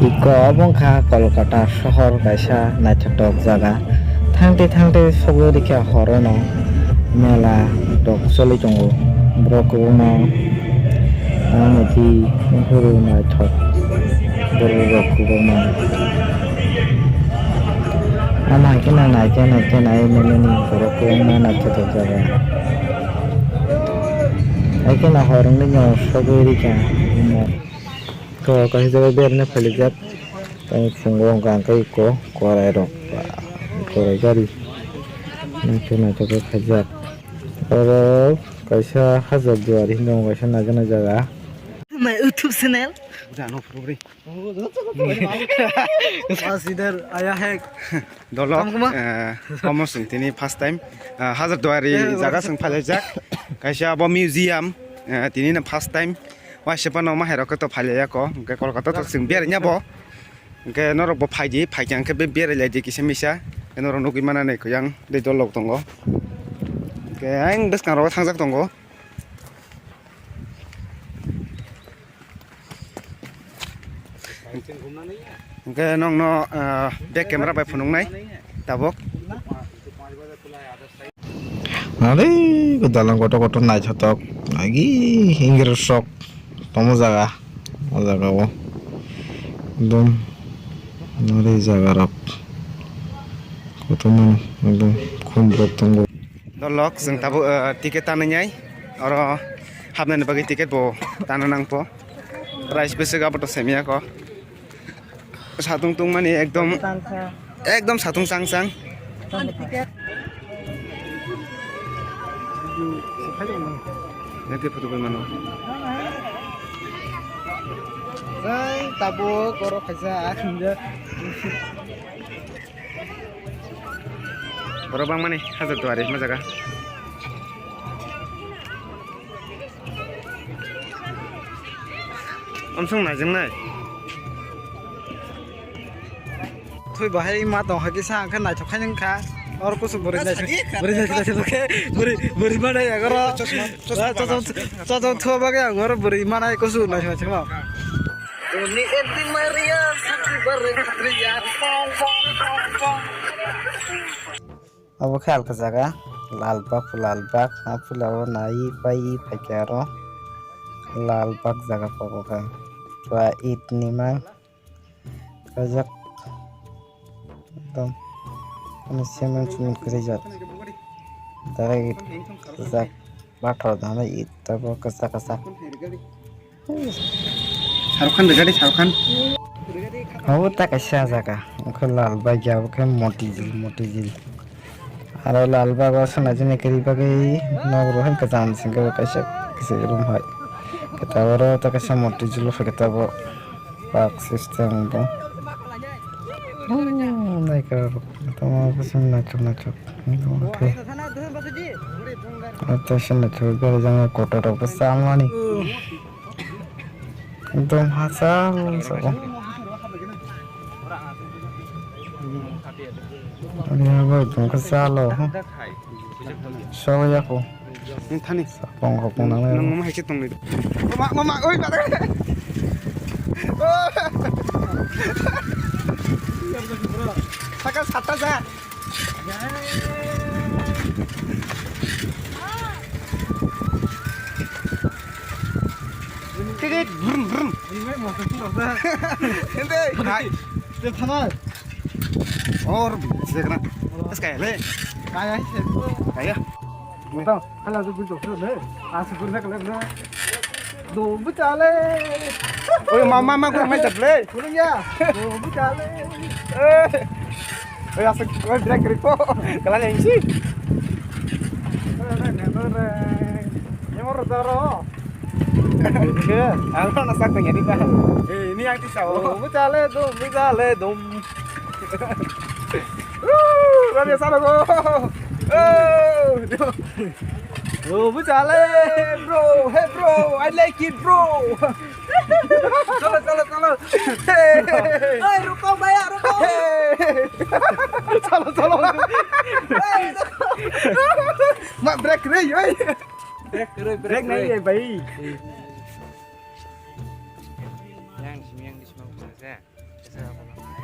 Iko abongkha Kolkata শহর kaisa naithotok jaga thangte thangte sogorika horono mela tok choli tongo borok kubangma nathi huru naithok borok kubangma ama kena naite nemeni borok kubangma naithotok jaga aikena horongni no sogorika ko kahi jaga berne phalijak fungo gangkai ko korai rok korai gari naithok khajak oro kaisa hajak duari hino kaisa najana jaga My YouTube channel. जानो फुरी बस इधर आया है दलो कमो सिं तिनी first time हाजार दुआरी जागा सिं फालेजाक कायसा अब म्युजियम तिनी न फर्स्ट टाइम वासेपा न माहेरक तो फालेया को के कलकत्ता तो सिं बेरnya bo ke norok bo phaiji phaijang ke be berelai di kisa misa ke norok nugi mana nei ko yang de dolok tongo ke ang beskang ro thangjak tongo Oke, nong no back camera by phone nai tabok. Nari ko dalang koto naithotok lagi hinggir sok tomo jaga wo dum nari jaga rok koto man dum khumbrok tongo Dolok sing tabo tiket tanu nyai oro habna bagi tiket bo tanu nang po price bese ga boto semia ko satung tung mani ekdom satung sang sang nanti foto ko mano Sai tabo koro kaisa akhunda boro bang mani hajar duari majaga omsong najeng nai Thôi bahai ma tong hagi sang khan nai thokha nang kha और कुछ बुरी माने अगर तो बागे अगर बुरी माने कुछ नहीं छमा अब ख्याल का जगह लालबाग फुलाव नाई पाई फैक्यारो लालबाग जगह पाबो का तो इतनी मां कजक एकदम semen cumi kerja, dari zak batal dana itu kesak. Shahrukh Khan. Oh tak kasih zaka, mungkin lalbag ya, mungkin motil. Ada lalbag asan aja nih kiri bagi nongkrongan kesan sehingga kasih rumah. Kita baru tak kasih motil, kita bawa park system itu. Naik ke Tama kasi nachok. Okay. Attention nachok gari jangan kota rok sama nih. एकदम hasal sabo. Ini apa itu kesalo? Soalnya aku. Ini tani. Sapong nang. Nang mama hecit tong itu. Mama, oi pada. Sakas hatta sa. Kekek brum. Ini mau kesini dah. Ente, hai. Telepon. Or segera. Sekali. Kaya. Betul. Kalau tu betul betul. Asal pun nak lepas. Do bercale. Oi mama kurang macet le. Pulang ya. Do bercale. Oi asal oi break ripo. Kalau yang sih. Yang orang taro. Aku nasak punya ni dah. Ini yang tisau. Do bercale. Rani sana go. Do bercale, bro. Hey bro, I like it bro. Chalo. Hey, ruko bayar ruko. Chalo. Mak break नहीं है. Break नहीं है भाई. Yang di semua. Saya apa?